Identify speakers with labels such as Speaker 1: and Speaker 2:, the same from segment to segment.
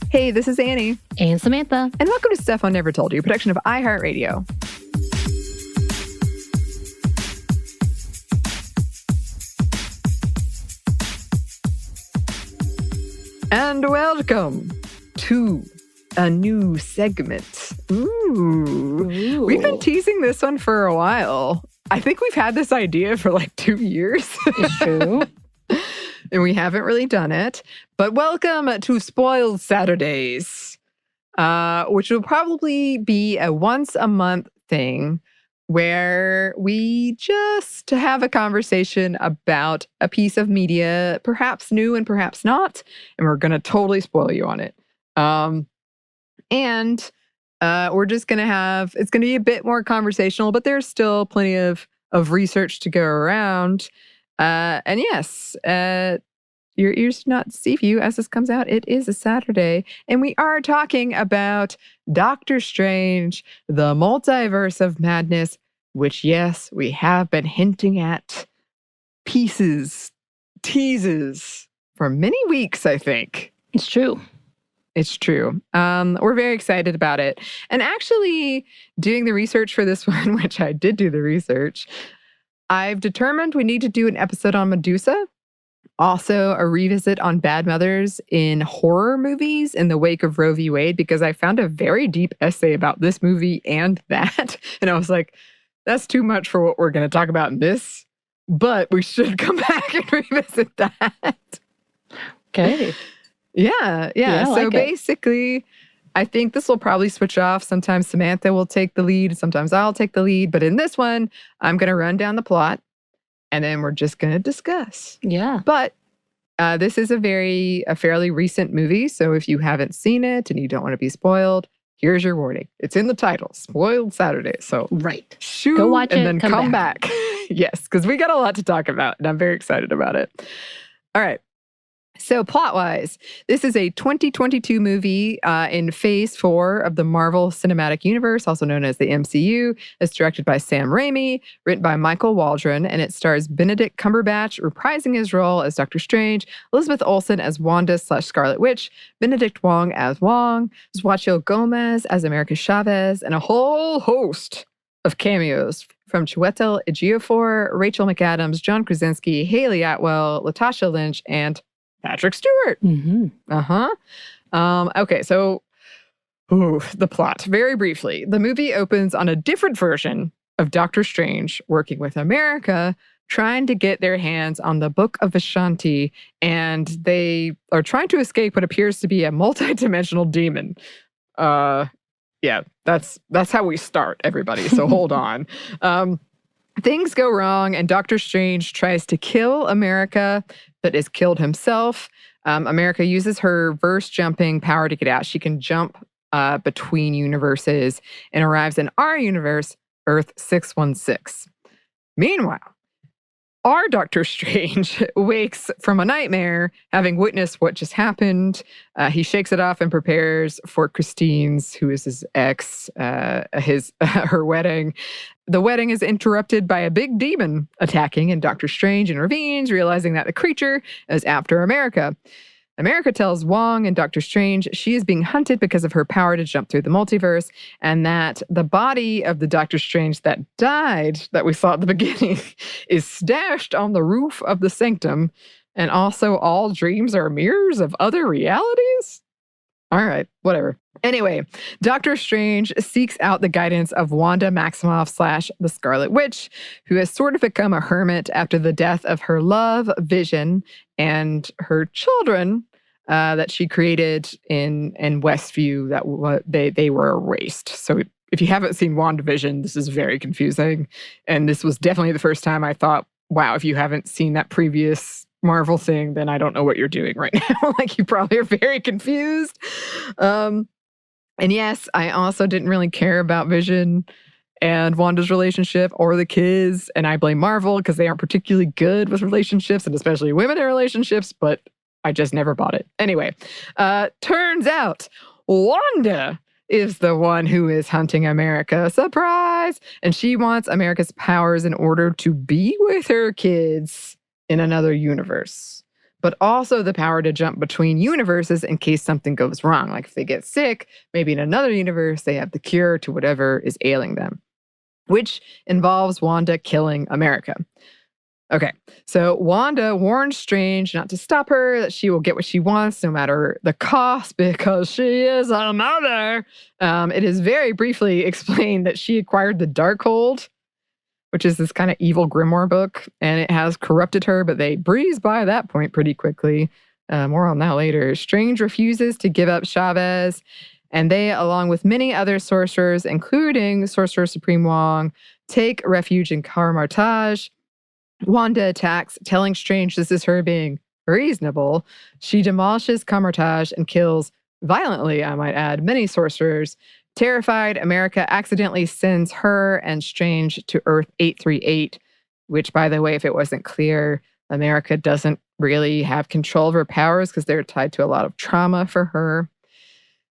Speaker 1: Hey, this is Anney.
Speaker 2: And Samantha.
Speaker 1: And welcome to Stuff I Never Told You, a production of iHeartRadio. And welcome to a new segment. Ooh. We've been teasing this one for a while. I think we've had this idea for like 2 years.
Speaker 2: It's true.
Speaker 1: And we haven't really done it. But welcome to Spoiled Saturdays, which will probably be a once-a-month thing where we just have a conversation about a piece of media, perhaps new and perhaps not, and we're going to totally spoil you on it. And we're just going to have, it's going to be a bit more conversational, but there's still plenty of research to go around. And yes, your ears do not deceive you as this comes out. It is a Saturday, and we are talking about Doctor Strange, the Multiverse of Madness, which, yes, we have been hinting at teases for many weeks, I think.
Speaker 2: It's true.
Speaker 1: It's true. We're very excited about it. And actually, doing the research for this one, which I did do the research, I've determined we need to do an episode on Medusa. Also, a revisit on bad mothers in horror movies in the wake of Roe v. Wade, because I found a very deep essay about this movie and that. And I was like, that's too much for what we're going to talk about in this. But we should come back and revisit that.
Speaker 2: Okay.
Speaker 1: Yeah. So
Speaker 2: like
Speaker 1: basically, I think this will probably switch off. Sometimes Samantha will take the lead. Sometimes I'll take the lead. But in this one, I'm going to run down the plot. And then we're just going to discuss.
Speaker 2: Yeah.
Speaker 1: But this is a fairly recent movie. So if you haven't seen it and you don't want to be spoiled, here's your warning. It's in the title, Spoiled Saturday. So
Speaker 2: right.
Speaker 1: Shoot,
Speaker 2: go watch it
Speaker 1: and then come back. Yes, because we got a lot to talk about, and I'm very excited about it. All right. So plot-wise, this is a 2022 movie in Phase 4 of the Marvel Cinematic Universe, also known as the MCU. It's directed by Sam Raimi, written by Michael Waldron, and it stars Benedict Cumberbatch reprising his role as Doctor Strange, Elizabeth Olsen as Wanda/Scarlet Witch, Benedict Wong as Wong, Xochitl Gomez as America Chavez, and a whole host of cameos from Chiwetel Ejiofor, Rachel McAdams, John Krasinski, Haley Atwell, Latasha Lynch, and Patrick Stewart.
Speaker 2: Mm-hmm.
Speaker 1: Okay, so the plot. Very briefly, the movie opens on a different version of Doctor Strange working with America, trying to get their hands on the Book of Vishanti, and they are trying to escape what appears to be a multidimensional demon. Yeah, that's how we start, everybody. So hold on. Things go wrong, and Doctor Strange tries to kill America, but is killed himself. America uses her verse-jumping power to get out. She can jump between universes and arrives in our universe, Earth 616. Meanwhile, our Doctor Strange wakes from a nightmare, having witnessed what just happened. He shakes it off and prepares for Christine's, who is his ex, her wedding. The wedding is interrupted by a big demon attacking, and Doctor Strange intervenes, realizing that the creature is after America. America tells Wong and Doctor Strange she is being hunted because of her power to jump through the multiverse, and that the body of the Doctor Strange that died, that we saw at the beginning, is stashed on the roof of the sanctum, and also all dreams are mirrors of other realities? All right, whatever. Anyway, Doctor Strange seeks out the guidance of Wanda Maximoff / the Scarlet Witch, who has sort of become a hermit after the death of her love, Vision, and her children that she created in Westview that they were erased. So if you haven't seen WandaVision, this is very confusing. And this was definitely the first time I thought, wow, if you haven't seen that previous Marvel thing, then I don't know what you're doing right now. Like, you probably are very confused. And yes, I also didn't really care about Vision and Wanda's relationship or the kids. And I blame Marvel because they aren't particularly good with relationships, and especially women in relationships, but I just never bought it. Anyway, turns out Wanda is the one who is hunting America. Surprise! And she wants America's powers in order to be with her kids in another universe. but also the power to jump between universes in case something goes wrong. Like if they get sick, maybe in another universe, they have the cure to whatever is ailing them, which involves Wanda killing America. Okay, so Wanda warns Strange not to stop her, that she will get what she wants no matter the cost because she is a mother. It is very briefly explained that she acquired the Darkhold, which is this kind of evil grimoire book, and it has corrupted her, but they breeze by that point pretty quickly. More on that later. Strange refuses to give up Chavez, and they, along with many other sorcerers, including Sorcerer Supreme Wong, take refuge in Carmartage. Wanda attacks, telling Strange this is her being reasonable. She demolishes Carmartage and kills, violently, I might add, many sorcerers. Terrified, America accidentally sends her and Strange to Earth 838, which, by the way, if it wasn't clear, America doesn't really have control of her powers because they're tied to a lot of trauma for her.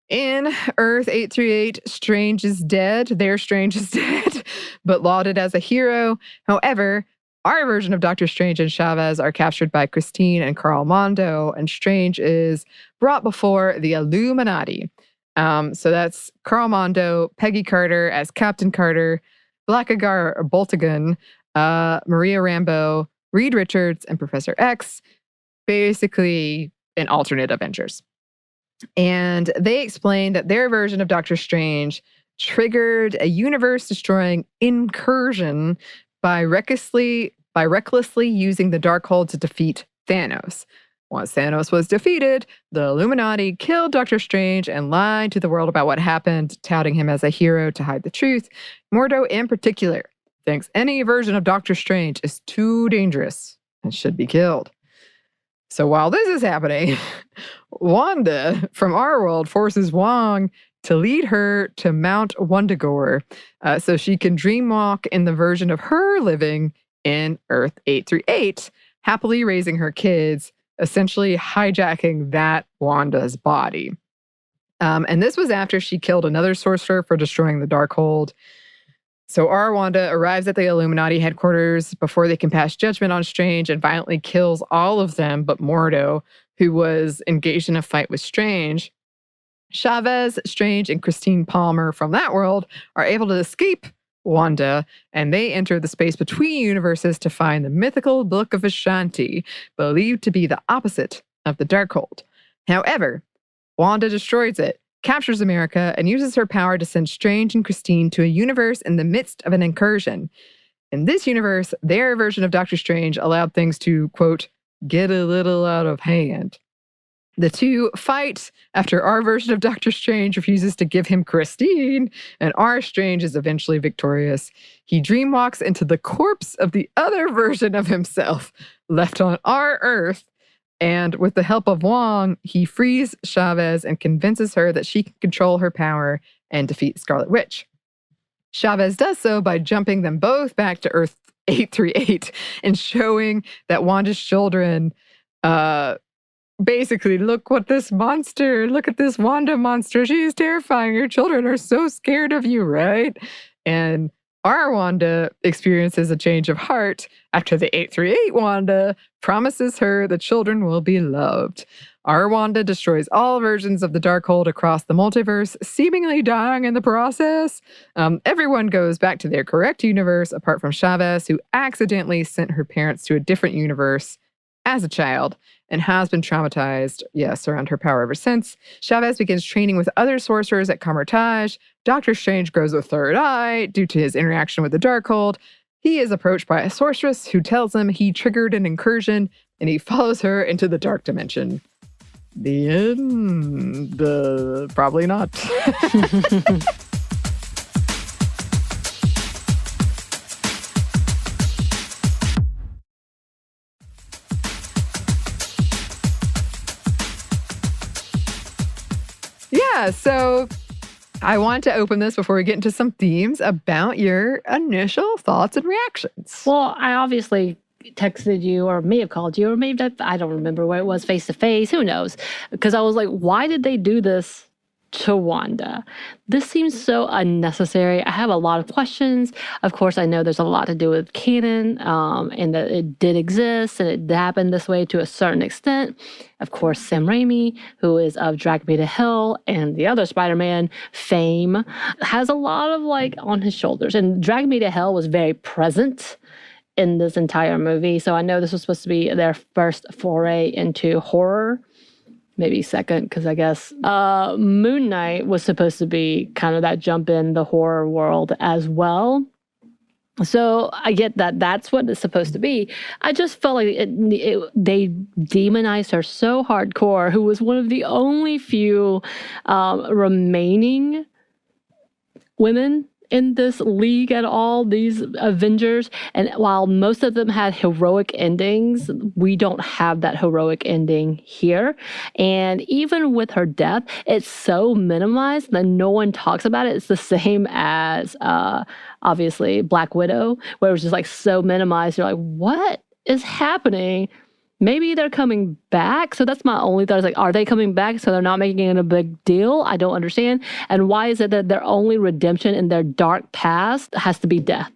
Speaker 1: In Earth 838, Strange is dead. Their Strange is dead, but lauded as a hero. However, our version of Doctor Strange and Chavez are captured by Christine and Carl Mondo, and Strange is brought before the Illuminati. So that's Carl Mondo, Peggy Carter as Captain Carter, Blackagar Boltagan, Maria Rambeau, Reed Richards, and Professor X, basically an alternate Avengers. And they explained that their version of Doctor Strange triggered a universe-destroying incursion by recklessly using the Darkhold to defeat Thanos. Once Thanos was defeated, the Illuminati killed Doctor Strange and lied to the world about what happened, touting him as a hero to hide the truth. Mordo, in particular, thinks any version of Doctor Strange is too dangerous and should be killed. So while this is happening, Wanda from our world forces Wong to lead her to Mount Wundagore so she can dreamwalk in the version of her living in Earth 838, happily raising her kids, essentially hijacking that Wanda's body. And this was after she killed another sorcerer for destroying the Darkhold. So our Wanda arrives at the Illuminati headquarters before they can pass judgment on Strange and violently kills all of them but Mordo, who was engaged in a fight with Strange. Chavez, Strange, and Christine Palmer from that world are able to escape Wanda, and they enter the space between universes to find the mythical Book of Ashanti, believed to be the opposite of the Darkhold. However, Wanda destroys it, captures America, and uses her power to send Strange and Christine to a universe in the midst of an incursion. In this universe, their version of Doctor Strange allowed things to, quote, get a little out of hand. The two fight after our version of Doctor Strange refuses to give him Christine, and our Strange is eventually victorious. He dreamwalks into the corpse of the other version of himself left on our Earth, and with the help of Wong, he frees Chavez and convinces her that she can control her power and defeat Scarlet Witch. Chavez does so by jumping them both back to Earth 838 and showing that Wanda's children basically, look at this Wanda monster. She's terrifying. Your children are so scared of you, right? And our Wanda experiences a change of heart after the 838 Wanda promises her the children will be loved. Our Wanda destroys all versions of the Darkhold across the multiverse, seemingly dying in the process. Everyone goes back to their correct universe, apart from Chavez, who accidentally sent her parents to a different universe as a child and has been traumatized, around her power ever since. Chavez begins training with other sorcerers at Carmartage. Doctor Strange grows a third eye due to his interaction with the Darkhold. He is approached by a sorceress who tells him he triggered an incursion, and he follows her into the dark dimension. The end? Probably not. Yeah, so I want to open this before we get into some themes about your initial thoughts and reactions.
Speaker 2: Well, I obviously texted you or may have called you or maybe I don't remember where it was, face to face. Who knows? Because I was like, why did they do this to Wanda. This seems so unnecessary. I have a lot of questions. Of course, I know there's a lot to do with canon, and that it did exist and it happened this way to a certain extent. Of course, Sam Raimi, who is of Drag Me to Hell and the other Spider-Man fame, has a lot of like on his shoulders. And Drag Me to Hell was very present in this entire movie. So I know this was supposed to be their first foray into horror. Maybe second, because I guess Moon Knight was supposed to be kind of that jump in the horror world as well. So I get that that's what it's supposed to be. I just felt like they demonized her so hardcore, who was one of the only few remaining women in this league at all, these Avengers. And while most of them had heroic endings, we don't have that heroic ending here. And even with her death, it's so minimized that no one talks about it. It's the same as, obviously, Black Widow, where it was just like so minimized. You're like, what is happening? Maybe they're coming back. So that's my only thought. Is like, are they coming back so they're not making it a big deal? I don't understand. And why is it that their only redemption in their dark past has to be death?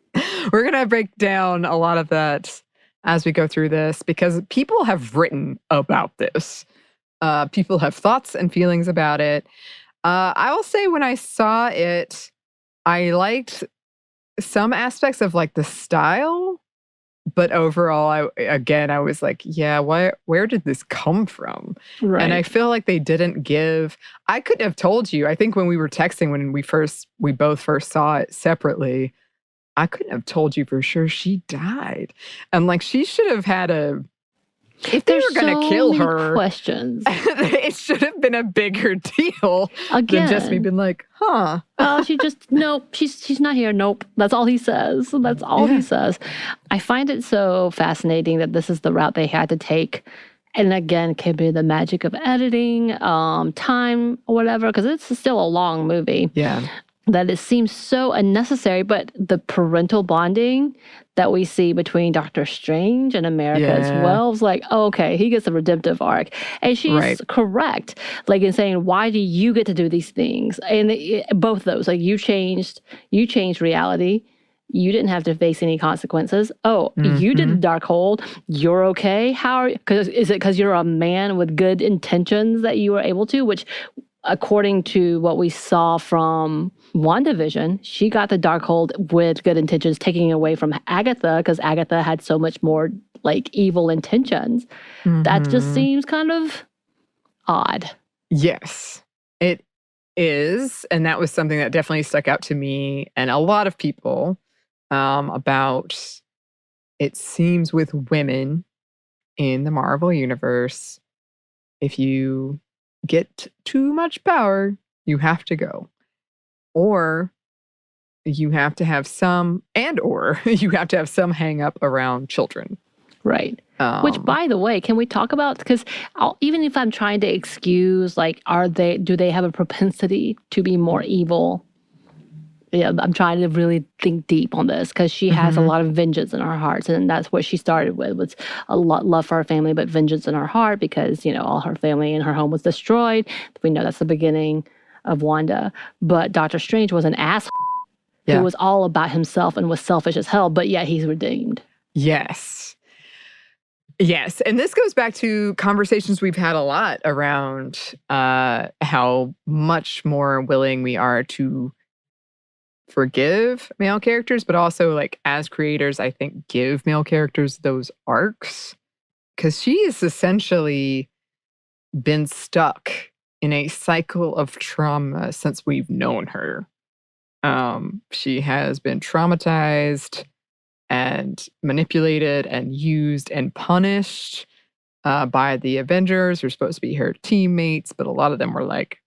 Speaker 1: We're going to break down a lot of that as we go through this, because people have written about this. People have thoughts and feelings about it. I will say when I saw it, I liked some aspects of like the style. But overall, I was like, yeah, where did this come from?
Speaker 2: Right.
Speaker 1: And I feel like they didn't give, I could have told you, I think when we were texting, when we both first saw it separately, I couldn't have told you for sure she died. And like, she should have had if they were going to kill her,
Speaker 2: questions.
Speaker 1: It should have been a bigger deal than just me being like, huh.
Speaker 2: Oh, nope, she's not here. Nope. That's all he says. That's all he says. I find it so fascinating that this is the route they had to take. And again, could be the magic of editing, time, or whatever, because it's still a long movie.
Speaker 1: Yeah.
Speaker 2: That it seems so unnecessary, but the parental bonding that we see between Doctor Strange and America as well is like, oh, okay, he gets a redemptive arc. And she's correct, like in saying, why do you get to do these things? And both those, like you changed reality. You didn't have to face any consequences. Oh, you did the Darkhold. You're okay. Is it because you're a man with good intentions that you were able to, which according to what we saw from WandaVision, she got the Darkhold with good intentions, taking away from Agatha because Agatha had so much more like evil intentions. That just seems kind of odd. Yes,
Speaker 1: it is. And that was something that definitely stuck out to me and a lot of people about it seems with women in the Marvel Universe, if you get too much power, you have to go. Or you have to have some hang up around children.
Speaker 2: Right. Which, by the way, can we talk about, because even if I'm trying to excuse, like, do they have a propensity to be more evil? Yeah, I'm trying to really think deep on this because she has a lot of vengeance in her heart. And that's what she started with, was a lot love for her family, but vengeance in her heart because, all her family and her home was destroyed. We know that's the beginning of Wanda. But Doctor Strange was an asshole who was all about himself and was selfish as hell, but yet he's redeemed.
Speaker 1: Yes. Yes. And this goes back to conversations we've had a lot around how much more willing we are to forgive male characters, but also like as creators, I think give male characters those arcs, because she has essentially been stuck in a cycle of trauma since we've known her. She has been traumatized and manipulated and used and punished by the Avengers, who are supposed to be her teammates, but a lot of them were like,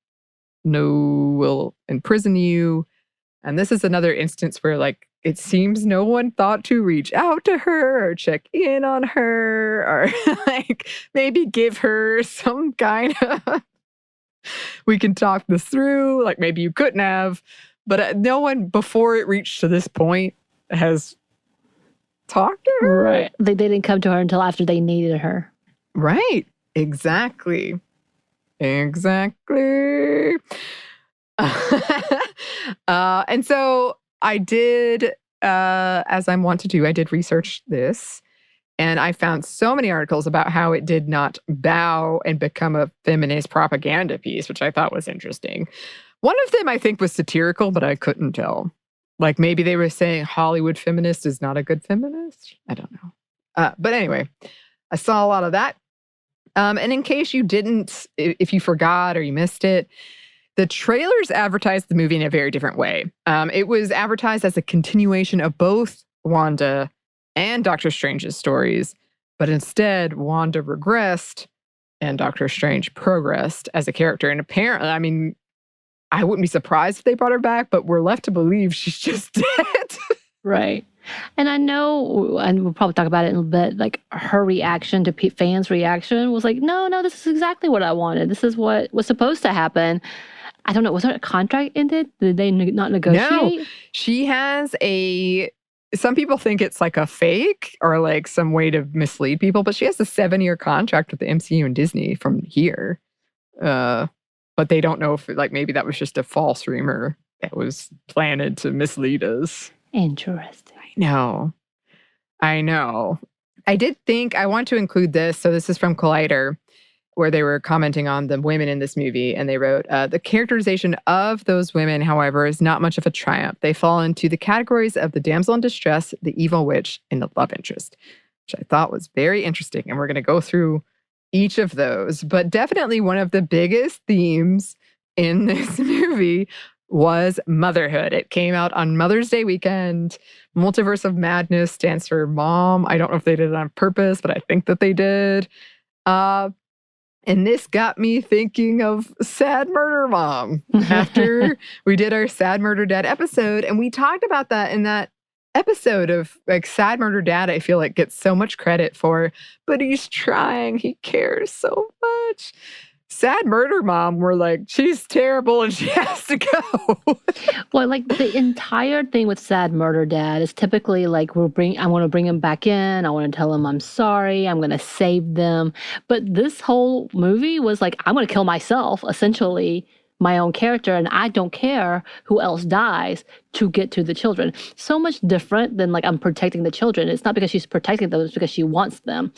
Speaker 1: no, we'll imprison you. And this is another instance where, like, it seems no one thought to reach out to her or check in on her or, like, maybe give her some kind of, we can talk this through. Like, maybe you couldn't have. But no one, before it reached to this point, has talked to her.
Speaker 2: Right. They didn't come to her until after they needed her.
Speaker 1: Right. Exactly. And so I did, as I'm wont to do, I did research this. And I found so many articles about how it did not bow and become a feminist propaganda piece, which I thought was interesting. One of them I think was satirical, but I couldn't tell. Like maybe they were saying Hollywood feminist is not a good feminist. I don't know. But anyway, I saw a lot of that. And in case you didn't, if you forgot or you missed it, the trailers advertised the movie in a very different way. It was advertised as a continuation of both Wanda and Doctor Strange's stories, but instead Wanda regressed and Doctor Strange progressed as a character. And apparently, I mean, I wouldn't be surprised if they brought her back, but we're left to believe she's just dead.
Speaker 2: Right. And I know, and we'll probably talk about it in a bit, like her reaction to fans' reaction was like, no, this is exactly what I wanted. This is what was supposed to happen. I don't know. Was her contract ended? Did they not negotiate?
Speaker 1: No, she has some people think it's like a fake or like some way to mislead people, but she has a 7-year contract with the MCU and Disney from here. But they don't know if like maybe that was just a false rumor that was planted to mislead us.
Speaker 2: Interesting.
Speaker 1: I know. I did think I want to include this. So this is from Collider, where they were commenting on the women in this movie. And they wrote, the characterization of those women, however, is not much of a triumph. They fall into the categories of the damsel in distress, the evil witch, and the love interest, which I thought was very interesting. And we're going to go through each of those. But definitely one of the biggest themes in this movie was motherhood. It came out on Mother's Day weekend. Multiverse of Madness stands for mom. I don't know if they did it on purpose, but I think that they did. And this got me thinking of Sad Murder Mom after we did our Sad Murder Dad episode. And we talked about that in that episode of like Sad Murder Dad, I feel like gets so much credit for, but he's trying. He cares so much. Sad Murder Mom, we're like, she's terrible and she has to go.
Speaker 2: Well, like the entire thing with Sad Murder Dad is typically like I want to bring him back in. I want to tell him I'm sorry. I'm going to save them. But this whole movie was like, I'm going to kill myself, essentially, my own character, and I don't care who else dies to get to the children. So much different than like I'm protecting the children. It's not because she's protecting them, it's because she wants them.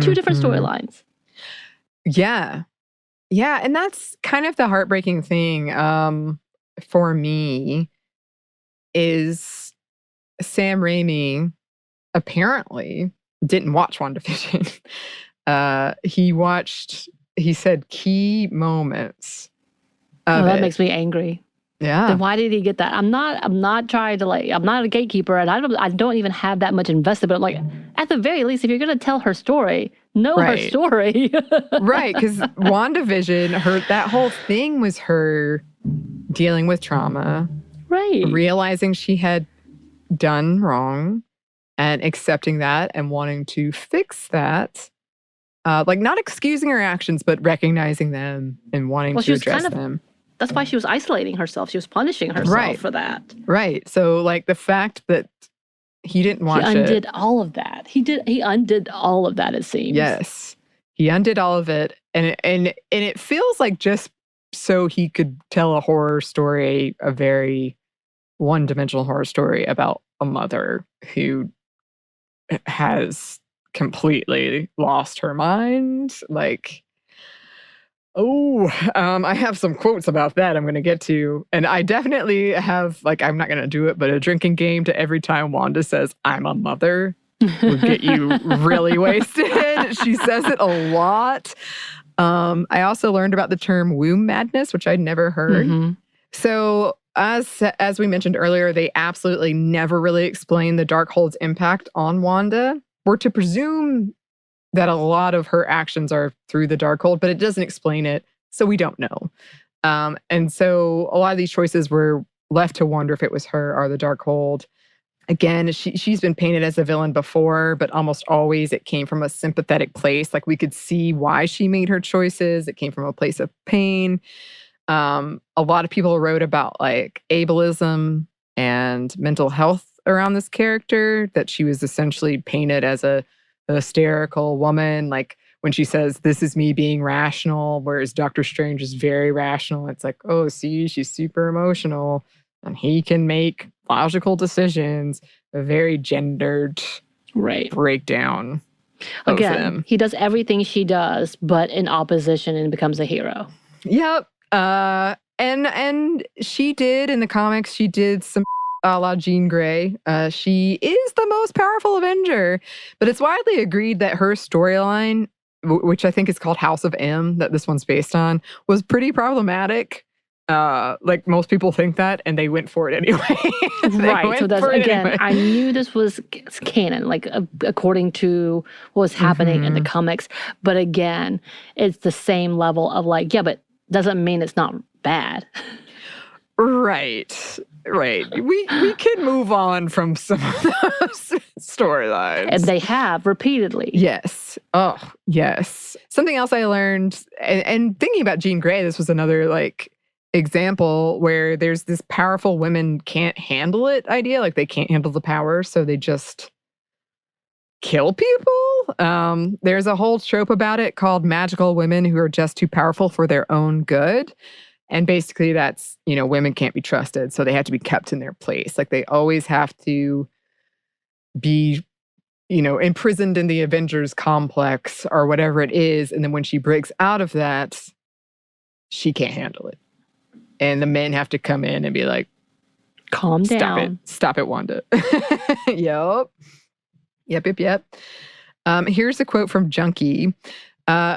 Speaker 2: Two different storylines.
Speaker 1: Yeah. Yeah, and that's kind of the heartbreaking thing for me is Sam Raimi apparently didn't watch WandaVision. He said key moments of
Speaker 2: that
Speaker 1: it.
Speaker 2: makes me angry.
Speaker 1: Yeah.
Speaker 2: Then why did he get that? I'm not trying to like, I'm not a gatekeeper and I don't even have that much invested, but I'm like, at the very least, if you're going to tell her story, know her story.
Speaker 1: Right. Because WandaVision, that whole thing was her dealing with trauma.
Speaker 2: Right.
Speaker 1: Realizing she had done wrong and accepting that and wanting to fix that. Like not excusing her actions, but recognizing them and wanting to address them.
Speaker 2: That's why she was isolating herself. She was punishing herself for that.
Speaker 1: Right. So like the fact that he didn't watch it.
Speaker 2: He undid all of that. He undid all of that, it seems.
Speaker 1: Yes. He undid all of it. And it feels like just so he could tell a horror story, a very one-dimensional horror story about a mother who has completely lost her mind. Like, I have some quotes about that I'm going to get to. And I definitely have, like, I'm not going to do it, but a drinking game to every time Wanda says, I'm a mother, would get you really wasted. She says it a lot. I also learned about the term womb madness, which I'd never heard. Mm-hmm. So as we mentioned earlier, they absolutely never really explained the Darkhold's impact on Wanda. We're to presume that a lot of her actions are through the Darkhold, but it doesn't explain it, so we don't know. And so a lot of these choices were left to wonder if it was her or the Darkhold. Again, she's been painted as a villain before, but almost always it came from a sympathetic place. Like we could see why she made her choices. It came from a place of pain. A lot of people wrote about like ableism and mental health around this character, that she was essentially painted as a hysterical woman. Like when she says, "This is me being rational," whereas Doctor Strange is very rational. It's like, oh, see, she's super emotional and he can make logical decisions. A very gendered breakdown of them.
Speaker 2: He does everything she does, but in opposition, and becomes a hero.
Speaker 1: Yep. And she did, in the comics, she did some a la Jean Grey. She is the most powerful Avenger, but it's widely agreed that her storyline, which I think is called House of M, that this one's based on, was pretty problematic. Like most people think that, and they went for it anyway.
Speaker 2: Right. So that's, again, anyway. I knew this was canon, like according to what was happening in the comics. But again, it's the same level of like, yeah, but doesn't mean it's not bad.
Speaker 1: Right. We can move on from some of those storylines.
Speaker 2: And they have repeatedly.
Speaker 1: Yes. Oh, yes. Something else I learned, and thinking about Jean Grey, this was another like example where there's this powerful women can't handle it idea. Like they can't handle the power, so they just kill people. There's a whole trope about it called magical women who are just too powerful for their own good. And basically that's, women can't be trusted, so they have to be kept in their place. Like they always have to be, imprisoned in the Avengers complex or whatever it is. And then when she breaks out of that, she can't handle it. And the men have to come in and be like,
Speaker 2: calm down.
Speaker 1: Stop it, Wanda. Yep. Here's a quote from Junkie.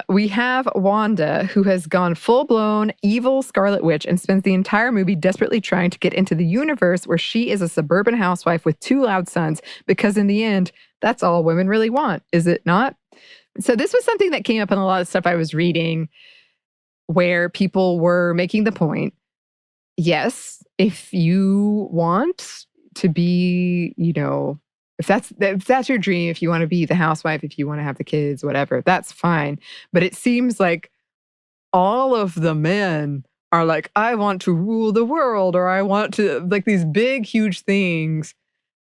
Speaker 1: We have Wanda, who has gone full-blown evil Scarlet Witch and spends the entire movie desperately trying to get into the universe where she is a suburban housewife with 2 loud sons, because in the end, that's all women really want, is it not? So this was something that came up in a lot of stuff I was reading where people were making the point, yes, if you want to be, if that's your dream, if you want to be the housewife, if you want to have the kids, whatever, that's fine. But it seems like all of the men are like, I want to rule the world, or I want to, like, these big, huge things.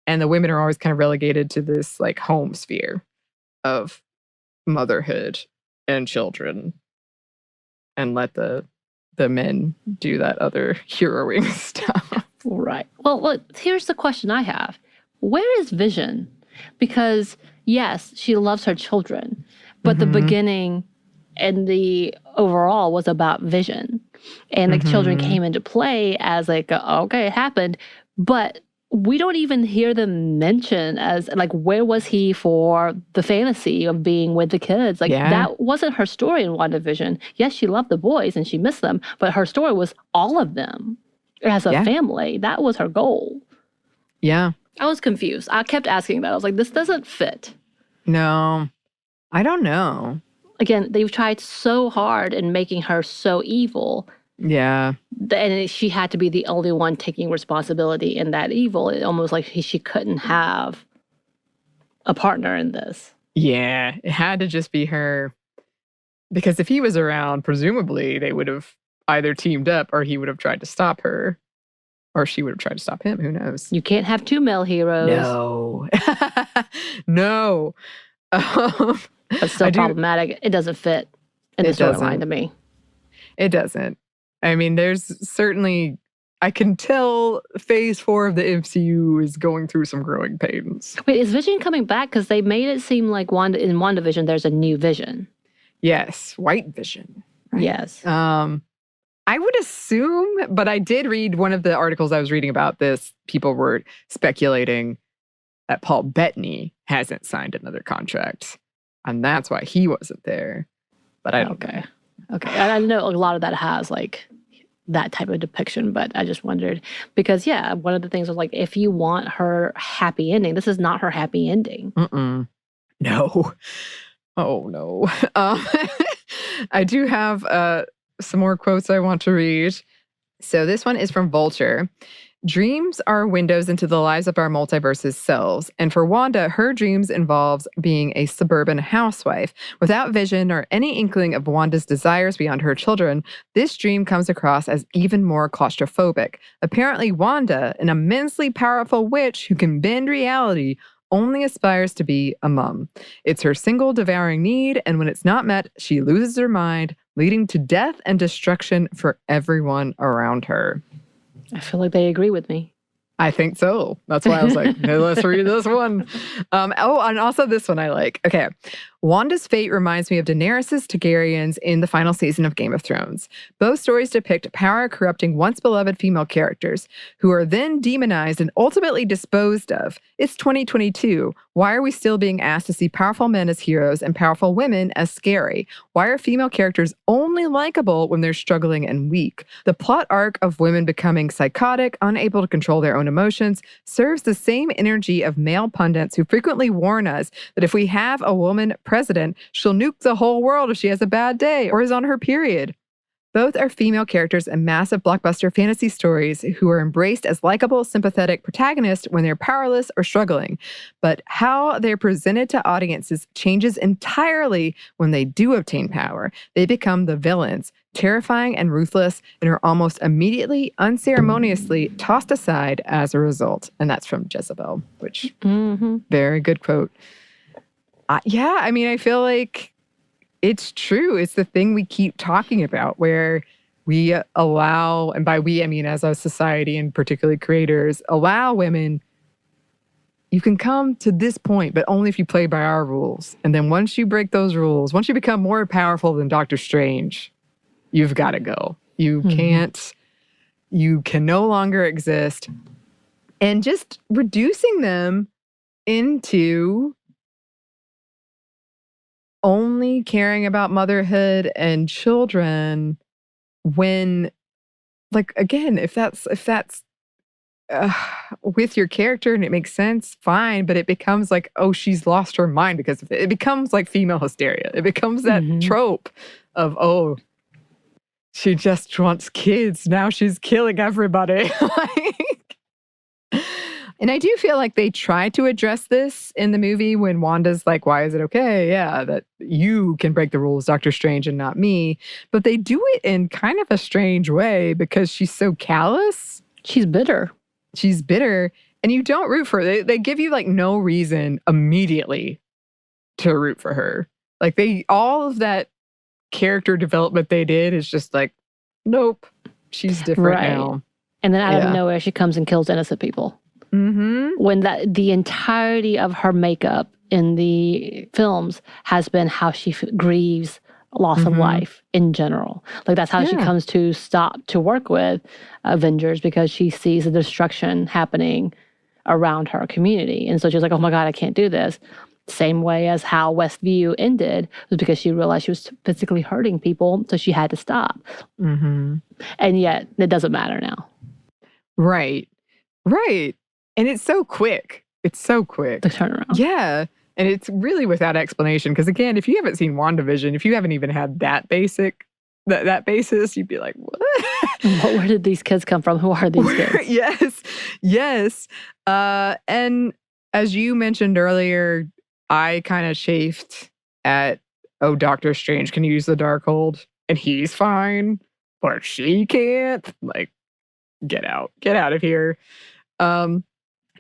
Speaker 1: And the women are always kind of relegated to this like home sphere of motherhood and children, and let the men do that other heroing stuff.
Speaker 2: Right. Well, look, here's the question I have. Where is Vision? Because, yes, she loves her children, but the beginning and the overall was about Vision. And the children came into play as like, okay, it happened. But we don't even hear them mention as, like, where was he for the fantasy of being with the kids? Like, that wasn't her story in WandaVision. Yes, she loved the boys and she missed them, but her story was all of them as a family. That was her goal.
Speaker 1: Yeah.
Speaker 2: I was confused. I kept asking that. I was like, this doesn't fit.
Speaker 1: No, I don't know.
Speaker 2: Again, they've tried so hard in making her so evil.
Speaker 1: Yeah.
Speaker 2: And she had to be the only one taking responsibility in that evil. It almost like she couldn't have a partner in this.
Speaker 1: Yeah, it had to just be her. Because if he was around, presumably they would have either teamed up, or he would have tried to stop her. Or she would have tried to stop him. Who knows?
Speaker 2: You can't have 2 male heroes.
Speaker 1: No. No.
Speaker 2: That's still problematic. It doesn't fit in the storyline to me.
Speaker 1: It doesn't. I mean, there's certainly, I can tell phase 4 of the MCU is going through some growing pains.
Speaker 2: Wait, is Vision coming back? Because they made it seem like in WandaVision, there's a new Vision.
Speaker 1: Yes, White Vision.
Speaker 2: Right? Yes.
Speaker 1: I would assume, but I did read one of the articles I was reading about this. People were speculating that Paul Bettany hasn't signed another contract, and that's why he wasn't there. But I don't know.
Speaker 2: Okay. I know a lot of that has like that type of depiction, but I just wondered because, one of the things was like, if you want her happy ending, this is not her happy ending.
Speaker 1: No. Oh, no. I do have some more quotes I want to read. So this one is from Vulture. Dreams are windows into the lives of our multiverse's selves. And for Wanda, her dreams involves being a suburban housewife. Without vision or any inkling of Wanda's desires beyond her children, this dream comes across as even more claustrophobic. Apparently, Wanda, an immensely powerful witch who can bend reality, only aspires to be a mom. It's her single devouring need, and when it's not met, she loses her mind, leading to death and destruction for everyone around her.
Speaker 2: I feel like they agree with me.
Speaker 1: I think so. That's why I was like, hey, let's read this one. And also this one I like. Okay. Wanda's fate reminds me of Daenerys' Targaryens in the final season of Game of Thrones. Both stories depict power corrupting once beloved female characters who are then demonized and ultimately disposed of. It's 2022. Why are we still being asked to see powerful men as heroes and powerful women as scary? Why are female characters only likable when they're struggling and weak? The plot arc of women becoming psychotic, unable to control their own emotions, serves the same energy of male pundits who frequently warn us that if we have a woman president, she'll nuke the whole world if she has a bad day or is on her period. Both are female characters in massive blockbuster fantasy stories who are embraced as likable, sympathetic protagonists when they're powerless or struggling. But how they're presented to audiences changes entirely when they do obtain power. They become the villains, terrifying and ruthless, and are almost immediately, unceremoniously tossed aside as a result. And that's from Jezebel, which, very good quote. Yeah, I mean, I feel like it's true. It's the thing we keep talking about where we allow, and by we, I mean as a society and particularly creators, allow women, you can come to this point, but only if you play by our rules. And then once you break those rules, once you become more powerful than Doctor Strange, you've got to go. You can't, you can no longer exist. And just reducing them into only caring about motherhood and children when, like, again, if that's with your character and it makes sense, fine, but it becomes like, oh, she's lost her mind because of it. It becomes like female hysteria. It becomes that trope of, oh, she just wants kids. Now she's killing everybody. And I do feel like they try to address this in the movie when Wanda's like, why is it okay? Yeah, that you can break the rules, Doctor Strange, and not me. But they do it in kind of a strange way because she's so callous.
Speaker 2: She's bitter.
Speaker 1: She's bitter. And you don't root for her. They give you like no reason immediately to root for her. Like all of that character development they did is just like, nope, she's different now.
Speaker 2: And then out of nowhere, she comes and kills innocent people. When the entirety of her makeup in the films has been how she grieves loss of life in general. Like that's how she comes to stop to work with Avengers because she sees the destruction happening around her community. And so she's like, oh my God, I can't do this. Same way as how Westview ended was because she realized she was physically hurting people, so she had to stop. And yet it doesn't matter now.
Speaker 1: Right. And it's so quick. It's so quick.
Speaker 2: The turnaround.
Speaker 1: Yeah. And it's really without explanation. Because again, if you haven't seen WandaVision, if you haven't even had that that basis, you'd be like, what?
Speaker 2: Where did these kids come from? Who are these kids?
Speaker 1: Yes. And as you mentioned earlier, I kind of chafed at, oh, Doctor Strange can use the Darkhold and he's fine, but she can't. Like, get out of here.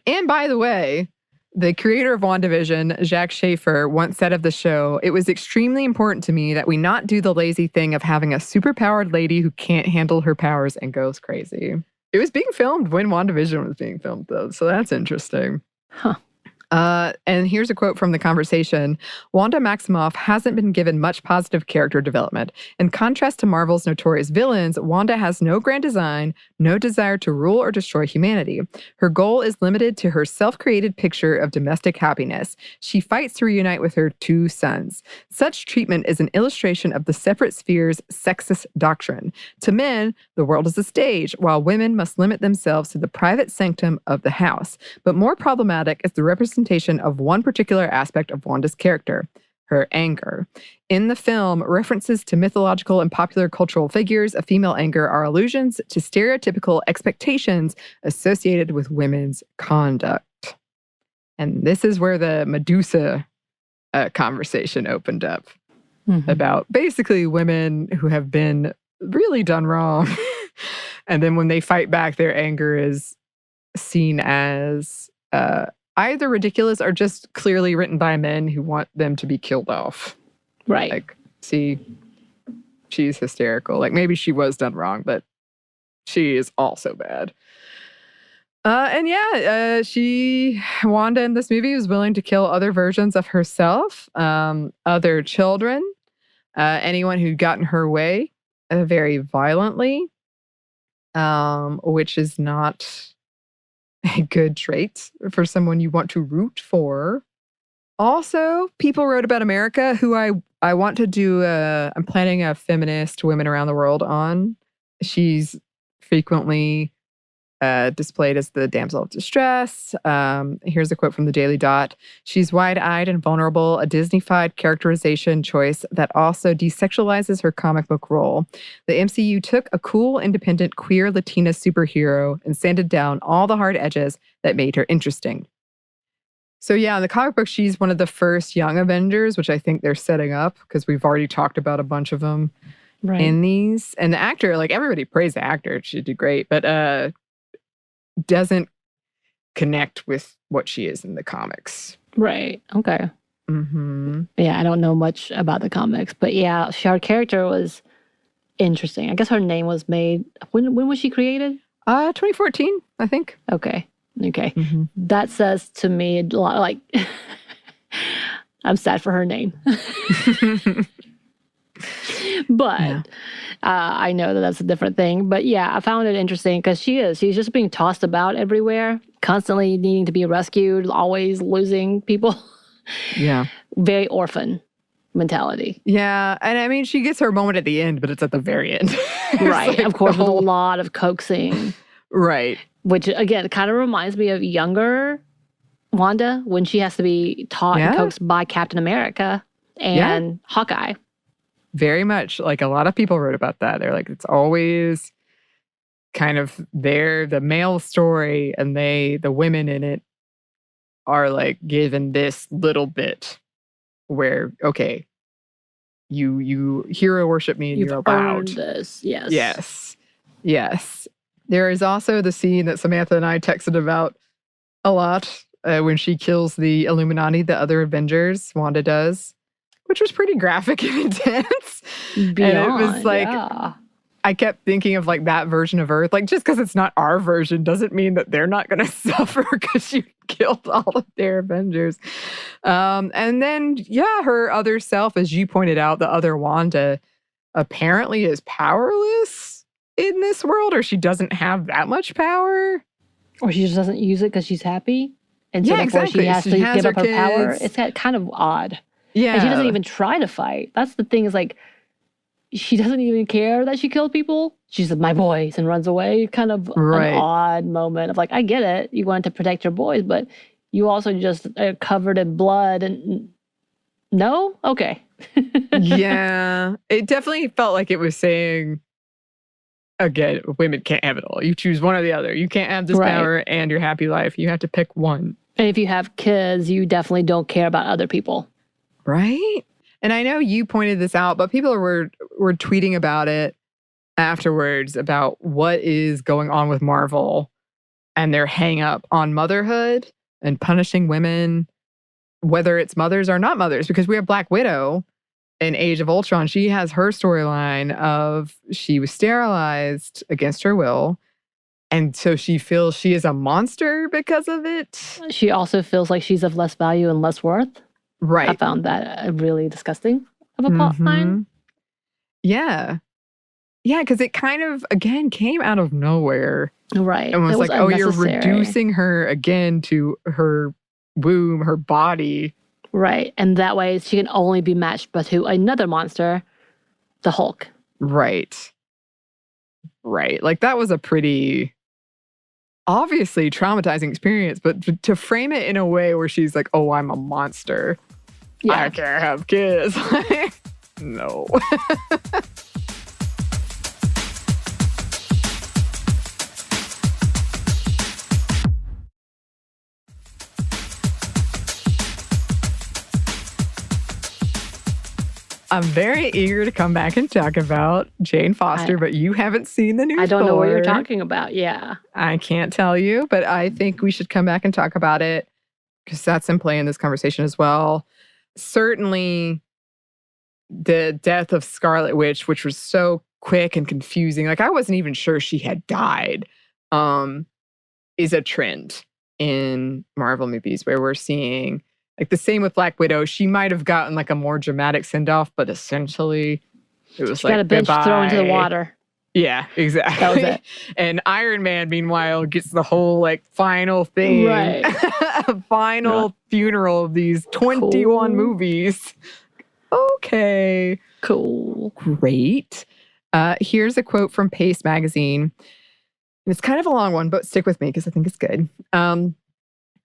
Speaker 1: And by the way, the creator of WandaVision, Jacques Schaefer, once said of the show, it was extremely important to me that we not do the lazy thing of having a superpowered lady who can't handle her powers and goes crazy. It was being filmed when WandaVision was being filmed, though, so that's interesting.
Speaker 2: Huh.
Speaker 1: And here's a quote from the conversation. Wanda Maximoff hasn't been given much positive character development. In contrast to Marvel's notorious villains, Wanda has no grand design, no desire to rule or destroy humanity. Her goal is limited to her self-created picture of domestic happiness. She fights to reunite with her two sons. Such treatment is an illustration of the separate spheres sexist doctrine. To men, the world is a stage, while women must limit themselves to the private sanctum of the house. But more problematic is the representation of one particular aspect of Wanda's character, her anger. In the film, references to mythological and popular cultural figures of female anger are allusions to stereotypical expectations associated with women's conduct. And this is where the Medusa conversation opened up about basically women who have been really done wrong. And then when they fight back, their anger is seen as either ridiculous or just clearly written by men who want them to be killed off.
Speaker 2: Right.
Speaker 1: Like, see, she's hysterical. Like, maybe she was done wrong, but she is also bad. Wanda in this movie was willing to kill other versions of herself, other children, anyone who'd got in her way very violently, which is not a good trait for someone you want to root for. Also, people wrote about America who I want to do, I'm planning a feminist Women Around the World on. She's frequently displayed as the damsel of distress. Here's a quote from the Daily Dot. She's wide-eyed and vulnerable, a Disney-fied characterization choice that also desexualizes her comic book role. The MCU took a cool, independent, queer Latina superhero and sanded down all the hard edges that made her interesting. So yeah, in the comic book, she's one of the first young Avengers, which I think they're setting up because we've already talked about a bunch of them in these. And the actor, like everybody praised the actor. She did great, but doesn't connect with what she is in the comics.
Speaker 2: Right. Okay.
Speaker 1: Mm-hmm.
Speaker 2: Yeah, I don't know much about the comics, but yeah, her character was interesting. I guess her name was made. When was she created?
Speaker 1: 2014, I think.
Speaker 2: Okay.
Speaker 1: Mm-hmm.
Speaker 2: That says to me a lot. Like, I'm sad for her name. But yeah. I know that that's a different thing. But yeah, I found it interesting because she's just being tossed about everywhere, constantly needing to be rescued, always losing people.
Speaker 1: Yeah.
Speaker 2: Very orphan mentality.
Speaker 1: Yeah. And I mean, she gets her moment at the end, but it's at the very end.
Speaker 2: Right. Like, of course, with a lot of coaxing.
Speaker 1: Right.
Speaker 2: Which, again, kind of reminds me of younger Wanda when she has to be taught and coaxed by Captain America and Hawkeye.
Speaker 1: Very much. Like a lot of people wrote about that. They're like, it's always kind of the male story, and the women in it are like given this little bit where, okay, you hero worship me and you're allowed
Speaker 2: this.
Speaker 1: Yes. There is also the scene that Samantha and I texted about a lot when she kills the Illuminati, the other Avengers, Wanda does, which was pretty graphic and intense.
Speaker 2: Beyond,
Speaker 1: and it was like, I kept thinking of like that version of Earth. Like, just because it's not our version doesn't mean that they're not going to suffer because you killed all of their Avengers. And then, her other self, as you pointed out, the other Wanda, apparently is powerless in this world, or she doesn't have that much power.
Speaker 2: Or she just doesn't use it because she's happy. And so therefore she has to give up her power. It's kind of odd.
Speaker 1: Yeah.
Speaker 2: And she doesn't even try to fight. That's the thing, is like, she doesn't even care that she killed people. She's like, my boys, and runs away. Kind of an odd moment of like, I get it. You wanted to protect your boys, but you also just are covered in blood. And no? Okay.
Speaker 1: Yeah. It definitely felt like it was saying, again, women can't have it all. You choose one or the other. You can't have this power and your happy life. You have to pick one.
Speaker 2: And if you have kids, you definitely don't care about other people.
Speaker 1: Right? And I know you pointed this out, but people were tweeting about it afterwards about what is going on with Marvel and their hang up on motherhood and punishing women, whether it's mothers or not mothers, because we have Black Widow in Age of Ultron. She has her storyline of she was sterilized against her will. And so she feels she is a monster because of it.
Speaker 2: She also feels like she's of less value and less worth.
Speaker 1: Right.
Speaker 2: I found that really disgusting of a plot line.
Speaker 1: Yeah. Yeah, because it kind of, again, came out of nowhere.
Speaker 2: Right.
Speaker 1: And was like, oh, you're reducing her again to her womb, her body.
Speaker 2: Right. And that way she can only be matched but to another monster, the Hulk.
Speaker 1: Right. Like, that was a pretty obviously traumatizing experience, but to frame it in a way where she's like, oh, I'm a monster. I can't have kids. No. I'm very eager to come back and talk about Jane Foster, but you haven't seen the new
Speaker 2: I don't know what you're talking about. Yeah.
Speaker 1: I can't tell you, but I think we should come back and talk about it because that's in play in this conversation as well. Certainly, the death of Scarlet Witch, which was so quick and confusing, like I wasn't even sure she had died, is a trend in Marvel movies where we're seeing, like the same with Black Widow. She might have gotten like a more dramatic send-off, but essentially it was
Speaker 2: She
Speaker 1: like
Speaker 2: got a bench thrown into the water.
Speaker 1: Yeah, exactly.
Speaker 2: That was it.
Speaker 1: And Iron Man, meanwhile, gets the whole like final thing,
Speaker 2: Right.
Speaker 1: final funeral of these 21 movies. Okay.
Speaker 2: Cool.
Speaker 1: Great. Here's a quote from Paste magazine. It's kind of a long one, but stick with me because I think it's good.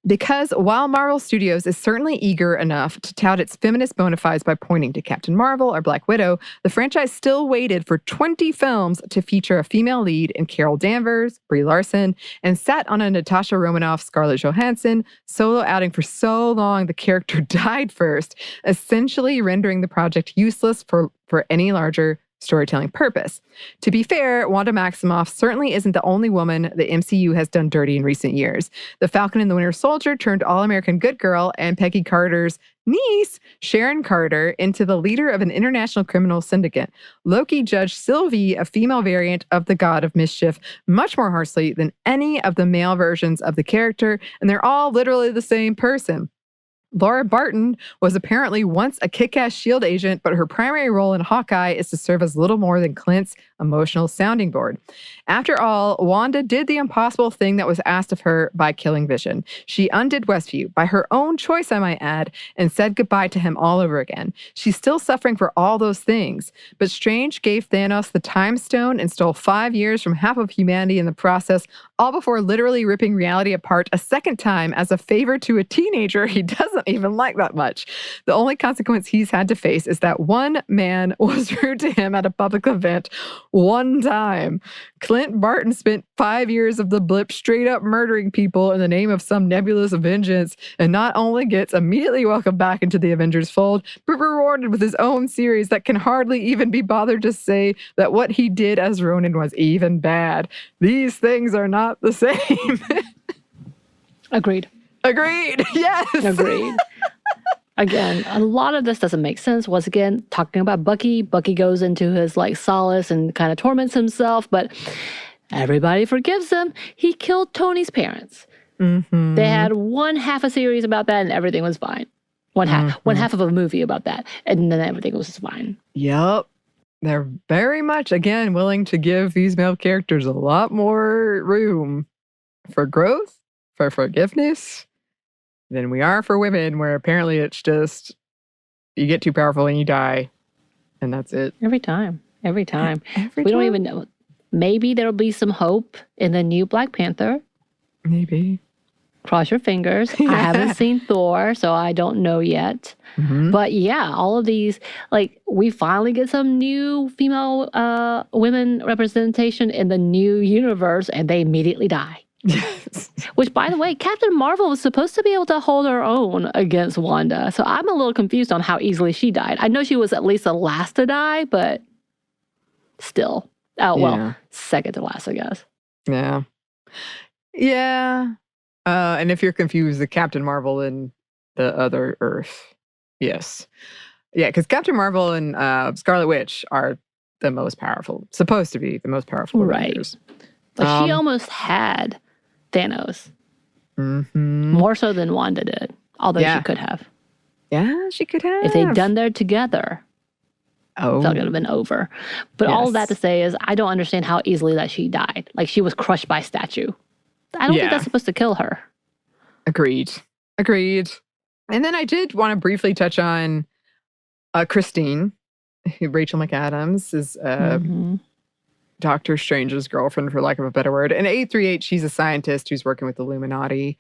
Speaker 1: Because while Marvel Studios is certainly eager enough to tout its feminist bona fides by pointing to Captain Marvel or Black Widow, the franchise still waited for 20 films to feature a female lead in Carol Danvers, Brie Larson, and sat on a Natasha Romanoff, Scarlett Johansson solo outing for so long the character died first, essentially rendering the project useless for any larger storytelling purpose. To be fair, Wanda Maximoff certainly isn't the only woman the MCU has done dirty in recent years. The Falcon and the Winter Soldier turned All-American Good Girl and Peggy Carter's niece, Sharon Carter, into the leader of an international criminal syndicate. Loki judged Sylvie, a female variant of the God of Mischief, much more harshly than any of the male versions of the character, and they're all literally the same person. Laura Barton was apparently once a kick-ass S.H.I.E.L.D. agent, but her primary role in Hawkeye is to serve as little more than Clint's emotional sounding board. After all, Wanda did the impossible thing that was asked of her by killing Vision. She undid Westview, by her own choice, I might add, and said goodbye to him all over again. She's still suffering for all those things. But Strange gave Thanos the Time Stone and stole 5 years from half of humanity in the process, all before literally ripping reality apart a second time as a favor to a teenager he doesn't even like that much. The only consequence he's had to face is that one man was rude to him at a public event one time. Clint Barton spent 5 years of the blip straight up murdering people in the name of some nebulous vengeance, and not only gets immediately welcomed back into the Avengers fold, but rewarded with his own series that can hardly even be bothered to say that what he did as Ronin was even bad. These things are not the same.
Speaker 2: Agreed.
Speaker 1: Yes.
Speaker 2: Agreed. Again, a lot of this doesn't make sense. Once again, talking about Bucky goes into his like solace and kind of torments himself, but everybody forgives him. He killed Tony's parents. Mm-hmm. They had one half a series about that and everything was fine. One half of a movie about that, and then everything was fine.
Speaker 1: Yep. They're very much, again, willing to give these male characters a lot more room for growth, for forgiveness, than we are for women, where apparently it's just, you get too powerful and you die, and that's it.
Speaker 2: Every time. We don't even know. Maybe there'll be some hope in the new Black Panther.
Speaker 1: Maybe.
Speaker 2: Cross your fingers. I haven't seen Thor, so I don't know yet. Mm-hmm. But yeah, all of these, like, we finally get some new female women representation in the new universe, and they immediately die. Yes. Which, by the way, Captain Marvel was supposed to be able to hold her own against Wanda. So I'm a little confused on how easily she died. I know she was at least the last to die, but still. Well, second to last, I guess.
Speaker 1: Yeah. Yeah. And if you're confused, the Captain Marvel and the other Earth. Yes. Yeah, because Captain Marvel and Scarlet Witch are the most powerful, supposed to be the most powerful.
Speaker 2: Right.
Speaker 1: Avengers.
Speaker 2: But she almost had Thanos. Mm-hmm. More so than Wanda did. Although she could have.
Speaker 1: Yeah, she could have.
Speaker 2: If they'd done that together, that would have been over. But all of that to say is, I don't understand how easily that she died. Like, she was crushed by a statue. I don't think that's supposed to kill her. Agreed.
Speaker 1: And then I did want to briefly touch on Christine, Rachel McAdams is Doctor Strange's girlfriend, for lack of a better word. And 838, she's a scientist who's working with the Illuminati.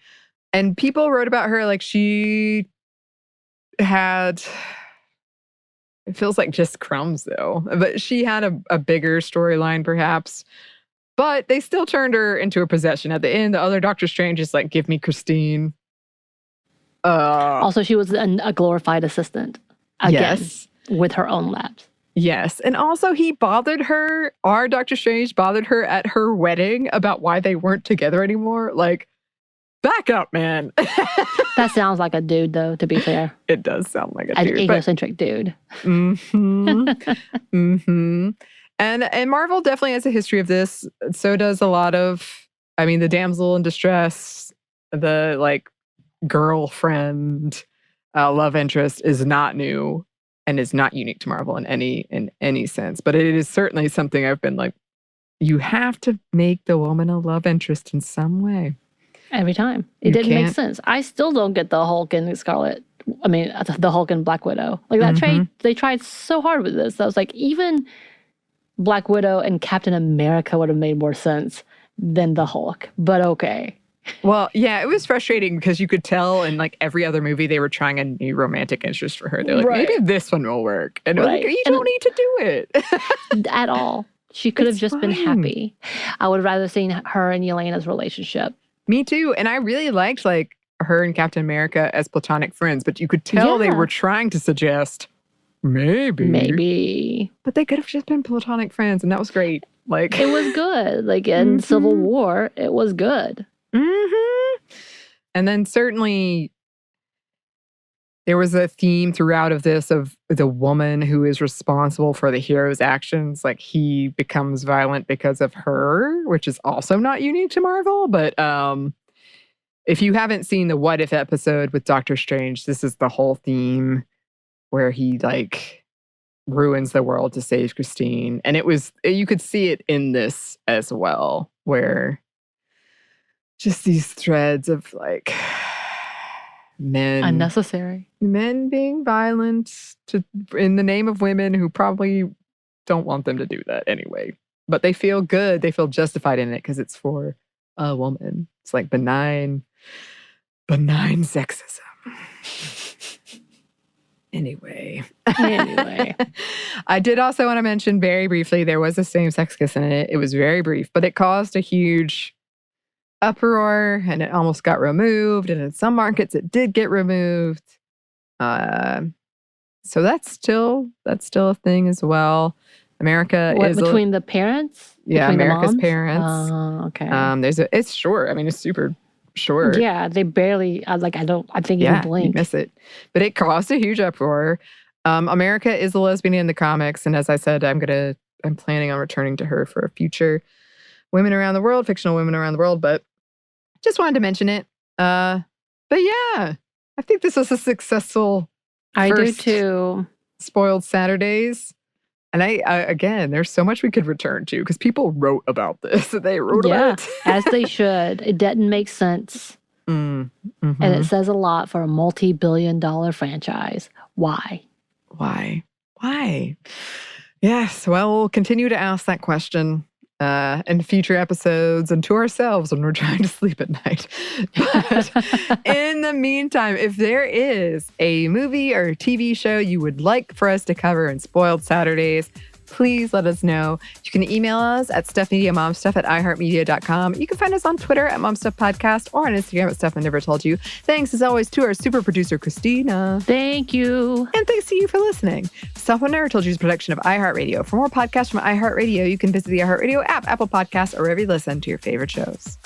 Speaker 1: And people wrote about her like she had, it feels like just crumbs though, but she had a bigger storyline perhaps. But they still turned her into a possession. At the end, the other Doctor Strange is like, give me Christine.
Speaker 2: Also, she was a glorified assistant. Again, with her own labs.
Speaker 1: Yes. And also he bothered her, our Doctor Strange bothered her at her wedding about why they weren't together anymore. Like, back up, man.
Speaker 2: That sounds like a dude, though, to be fair.
Speaker 1: It does sound like a
Speaker 2: An
Speaker 1: dude.
Speaker 2: egocentric dude.
Speaker 1: Mm-hmm. And Marvel definitely has a history of this. So does a lot of, I mean, the damsel in distress, the like girlfriend, love interest is not new and is not unique to Marvel in any sense. But it is certainly something I've been like, you have to make the woman a love interest in some way.
Speaker 2: Every time. It didn't make sense. I still don't get the Hulk and the Hulk and Black Widow. Like that trade, they tried so hard with this. I was like, even Black Widow and Captain America would have made more sense than the Hulk. But okay.
Speaker 1: Well, yeah, it was frustrating because you could tell in like every other movie they were trying a new romantic interest for her. They're like, maybe this one will work. And like, you don't need to do it.
Speaker 2: At all. She could have just been happy. I would have rather seen her and Yelena's relationship.
Speaker 1: Me too. And I really liked like her and Captain America as platonic friends, but you could tell they were trying to suggest maybe. But they could have just been platonic friends, and that was great. Like
Speaker 2: it was good. Like in Civil War, it was good.
Speaker 1: And then certainly there was a theme throughout of this of the woman who is responsible for the hero's actions. Like he becomes violent because of her, which is also not unique to Marvel. But if you haven't seen the What If episode with Doctor Strange, this is the whole theme where he like ruins the world to save Christine. And you could see it in this as well, where just these threads of like men being violent in the name of women who probably don't want them to do that anyway. But they feel good. They feel justified in it because it's for a woman. It's like benign sexism. Anyway. I did also want to mention very briefly, there was a same-sex kiss in it. It was very brief, but it caused a huge uproar and it almost got removed. And in some markets, it did get removed. So that's still a thing as well. America is
Speaker 2: between the parents?
Speaker 1: Yeah, America's parents.
Speaker 2: Oh, okay.
Speaker 1: It's short. I mean, it's super short.
Speaker 2: Yeah, they barely. I think you blink.
Speaker 1: You miss it. But it caused a huge uproar. America is a lesbian in the comics, and as I said, I'm planning on returning to her for a future Women Around the World, fictional Women Around the World. But just wanted to mention it. But yeah, I think this was a successful.
Speaker 2: I do too.
Speaker 1: Spoiled Saturdays. And again, there's so much we could return to because people wrote about this. They wrote about it.
Speaker 2: As they should. It doesn't make sense. And it says a lot for a multi-billion-dollar franchise. Why?
Speaker 1: Yes, well, we'll continue to ask that question in future episodes and to ourselves when we're trying to sleep at night. But in the meantime, if there is a movie or TV show you would like for us to cover in Spoiled Saturdays, please let us know. You can email us at stuffmediamomstuff@iheartmedia.com. You can find us on Twitter at momstuffpodcast or on Instagram at Stuff I Never Told You. Thanks as always to our super producer, Christina.
Speaker 2: Thank you.
Speaker 1: And thanks to you for listening. Stuff I Never Told You is a production of iHeartRadio. For more podcasts from iHeartRadio, you can visit the iHeartRadio app, Apple Podcasts, or wherever you listen to your favorite shows.